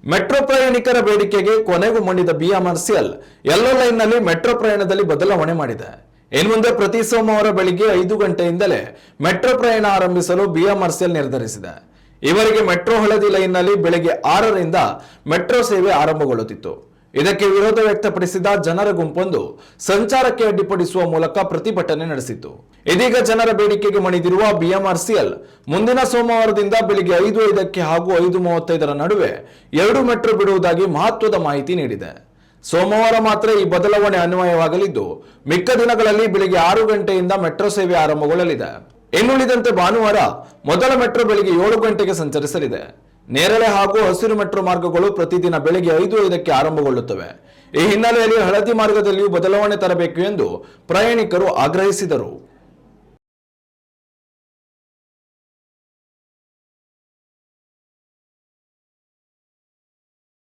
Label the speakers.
Speaker 1: Metro ಪ್ರಯಾಣಿಕರ ಬೇಡಿಕೆಗೆ ಕೊನೆಗೂ ಮಣಿದ ಬಿಎಂಆರ್ಸಿಎಲ್ ಯೆಲ್ಲೋ ಲೈನ್ನಲ್ಲಿ ಮೆಟ್ರೋ ಪ್ರಯಾಣದಲ್ಲಿ ಬದಲಾವಣೆ ಮಾಡಿದೆ. ಇನ್ನು ಮುಂದೆ ಪ್ರತಿ ಸೋಮವಾರ ಬೆಳಿಗ್ಗೆ 5 ಗಂಟೆಯಿಂದಲೇ ಮೆಟ್ರೋ ಪ್ರಯಾಣ ಆರಂಭಿಸಲು ಬಿಎಂಆರ್ಸಿಎಲ್ ನಿರ್ಧರಿಸಿದೆ. ಇವರಿಗೆ ಮೆಟ್ರೋ ಹಳದಿ ಲೈನ್ನಲ್ಲಿ ಬೆಳಗ್ಗೆ 6ರಿಂದ ಮೆಟ್ರೋ ಸೇವೆ ಆರಂಭಗೊಳ್ಳುತ್ತಿತ್ತು. ಇದಕ್ಕೆ ವಿರೋಧ ವ್ಯಕ್ತಪಡಿಸಿದ ಜನರ ಗುಂಪೊಂದು ಸಂಚಾರಕ್ಕೆ ಅಡ್ಡಿಪಡಿಸುವ ಮೂಲಕ ಪ್ರತಿಭಟನೆ ನಡೆಸಿತು. ಇದೀಗ ಜನರ ಬೇಡಿಕೆಗೆ ಮಣಿದಿರುವ ಬಿಎಂಆರ್ಸಿಎಲ್ ಮುಂದಿನ ಸೋಮವಾರದಿಂದ ಬೆಳಿಗ್ಗೆ 5:05 ಹಾಗೂ 5:35 ನಡುವೆ 2 ಮೆಟ್ರೋ ಬಿಡುವುದಾಗಿ ಮಹತ್ವದ ಮಾಹಿತಿ ನೀಡಿದೆ. ಸೋಮವಾರ ಮಾತ್ರ ಈ ಬದಲಾವಣೆ ಅನ್ವಯವಾಗಲಿದ್ದು, ಮಿಕ್ಕ ದಿನಗಳಲ್ಲಿ ಬೆಳಿಗ್ಗೆ 6 ಗಂಟೆಯಿಂದ ಮೆಟ್ರೋ ಸೇವೆ ಆರಂಭಗೊಳ್ಳಲಿದೆ. ಇನ್ನುಳಿದಂತೆ ಭಾನುವಾರ ಮೊದಲ ಮೆಟ್ರೋ ಬೆಳಿಗ್ಗೆ 7 ಗಂಟೆಗೆ ಸಂಚರಿಸಲಿದೆ. ನೇರಳೆ ಹಾಗೂ ಹಸಿರು ಮೆಟ್ರೋ ಮಾರ್ಗಗಳು ಪ್ರತಿದಿನ ಬೆಳಿಗ್ಗೆ 5:05 ಆರಂಭಗೊಳ್ಳುತ್ತವೆ. ಈ ಹಿನ್ನೆಲೆಯಲ್ಲಿ ಹಳದಿ ಮಾರ್ಗದಲ್ಲಿಯೂ ಬದಲಾವಣೆ ತರಬೇಕು ಎಂದು ಪ್ರಯಾಣಿಕರು ಆಗ್ರಹಿಸಿದರು.